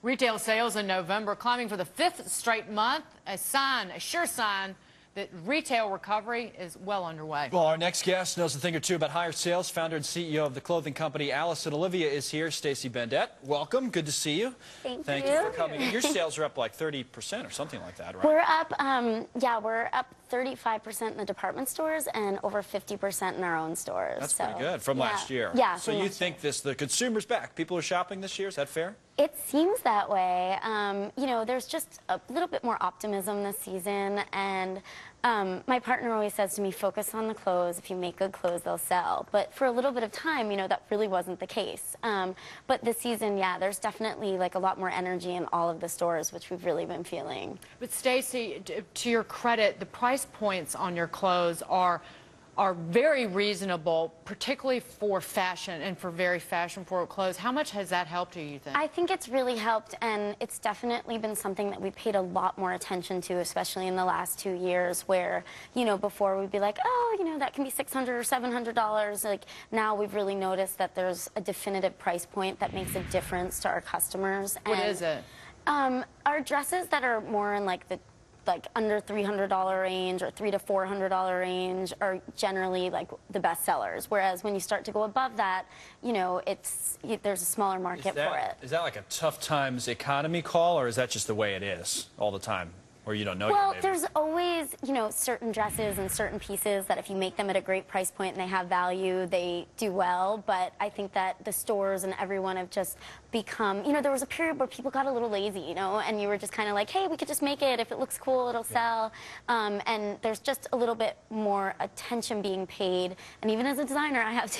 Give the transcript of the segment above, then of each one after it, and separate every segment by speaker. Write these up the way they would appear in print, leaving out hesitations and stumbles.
Speaker 1: Retail sales in November climbing for the 5th straight month, a sure sign that retail recovery is well underway.
Speaker 2: Well, our next guest knows a thing or two about higher sales. Founder and CEO of the clothing company Olivia is here. Stacey Bendet, welcome. Good to see you.
Speaker 3: Thank
Speaker 2: you for coming. Your sales are up like 30% or something like that, right?
Speaker 3: We're up, we're up 35% in the department stores and over 50% in our own stores.
Speaker 2: That's pretty good from last year.
Speaker 3: Yeah.
Speaker 2: So you think the consumer's back? People are shopping this year? Is that fair?
Speaker 3: It seems that way. You know, there's just a little bit more optimism this season, and my partner always says to me, focus on the clothes. If you make good clothes, they'll sell. But for a little bit of time, you know, that really wasn't the case. But this season, yeah, there's definitely like a lot more energy in all of the stores, which we've really been feeling.
Speaker 1: But Stacey, to your credit, the price points on your clothes are very reasonable, particularly for fashion and for very fashion-forward clothes. How much has that helped you think?
Speaker 3: I think it's really helped, and it's definitely been something that we paid a lot more attention to, especially in the last 2 years, where, you know, before we'd be like, oh, you know, that can be $600 or $700. Like, now we've really noticed that there's a definitive price point that makes a difference to our customers.
Speaker 1: What is it?
Speaker 3: Our dresses that are more in like the under $300 range or $300 to $400 range are generally like the best sellers. Whereas when you start to go above that, you know, there's a smaller market for it.
Speaker 2: Is that like a tough times economy call, or is that just the way it is all the time? Or you don't know
Speaker 3: Well,
Speaker 2: yet,
Speaker 3: there's always, you know, certain dresses and certain pieces that if you make them at a great price point and they have value, they do well. But I think that the stores and everyone have just become, you know, there was a period where people got a little lazy, you know, and you were just kind of like, hey, we could just make it. If it looks cool, it'll sell. And there's just a little bit more attention being paid. And even as a designer, I have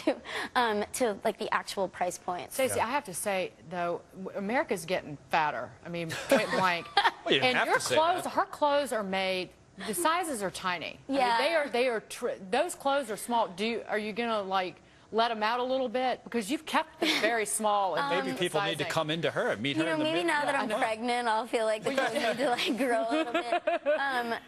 Speaker 3: to like the actual price point.
Speaker 1: Stacey, I have to say, though, America's getting fatter. I mean, point blank.
Speaker 2: Well, you
Speaker 1: and
Speaker 2: have
Speaker 1: your
Speaker 2: to say
Speaker 1: clothes,
Speaker 2: that.
Speaker 1: her clothes are made, the sizes are tiny.
Speaker 3: Yeah.
Speaker 1: I mean, those clothes are small. Are you going to, like, let them out a little bit? Because you've kept them very small. And
Speaker 2: maybe people need to come into her and meet her in the
Speaker 3: maybe now that I'm pregnant, I'll feel like the clothes need to, like, grow a little bit.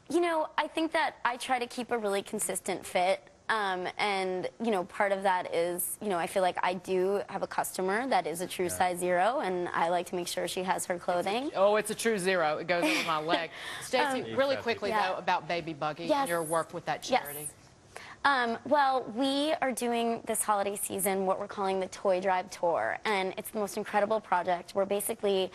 Speaker 3: You know, I think that I try to keep a really consistent fit. And, you know, part of that is, you know, I feel like I do have a customer that is a true size 0, and I like to make sure she has her clothing.
Speaker 1: It's a true 0. It goes over my leg. Stacey, really quickly, though, about Baby Buggy and your work with that charity.
Speaker 3: Yes. Well, we are doing this holiday season what we're calling the Toy Drive Tour, and it's the most incredible project. We're basically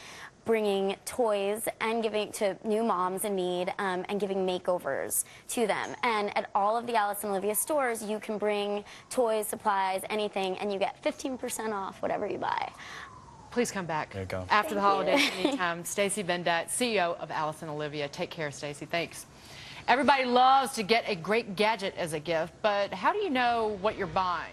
Speaker 3: bringing toys and giving to new moms in need and giving makeovers to them. And at all of the Alice and Olivia stores, you can bring toys, supplies, anything, and you get 15% off whatever you buy.
Speaker 1: Please come back.
Speaker 2: There you go.
Speaker 1: After the holidays, anytime. Stacey Bendet, CEO of Alice and Olivia. Take care, Stacey. Thanks. Everybody loves to get a great gadget as a gift, but how do you know what you're buying?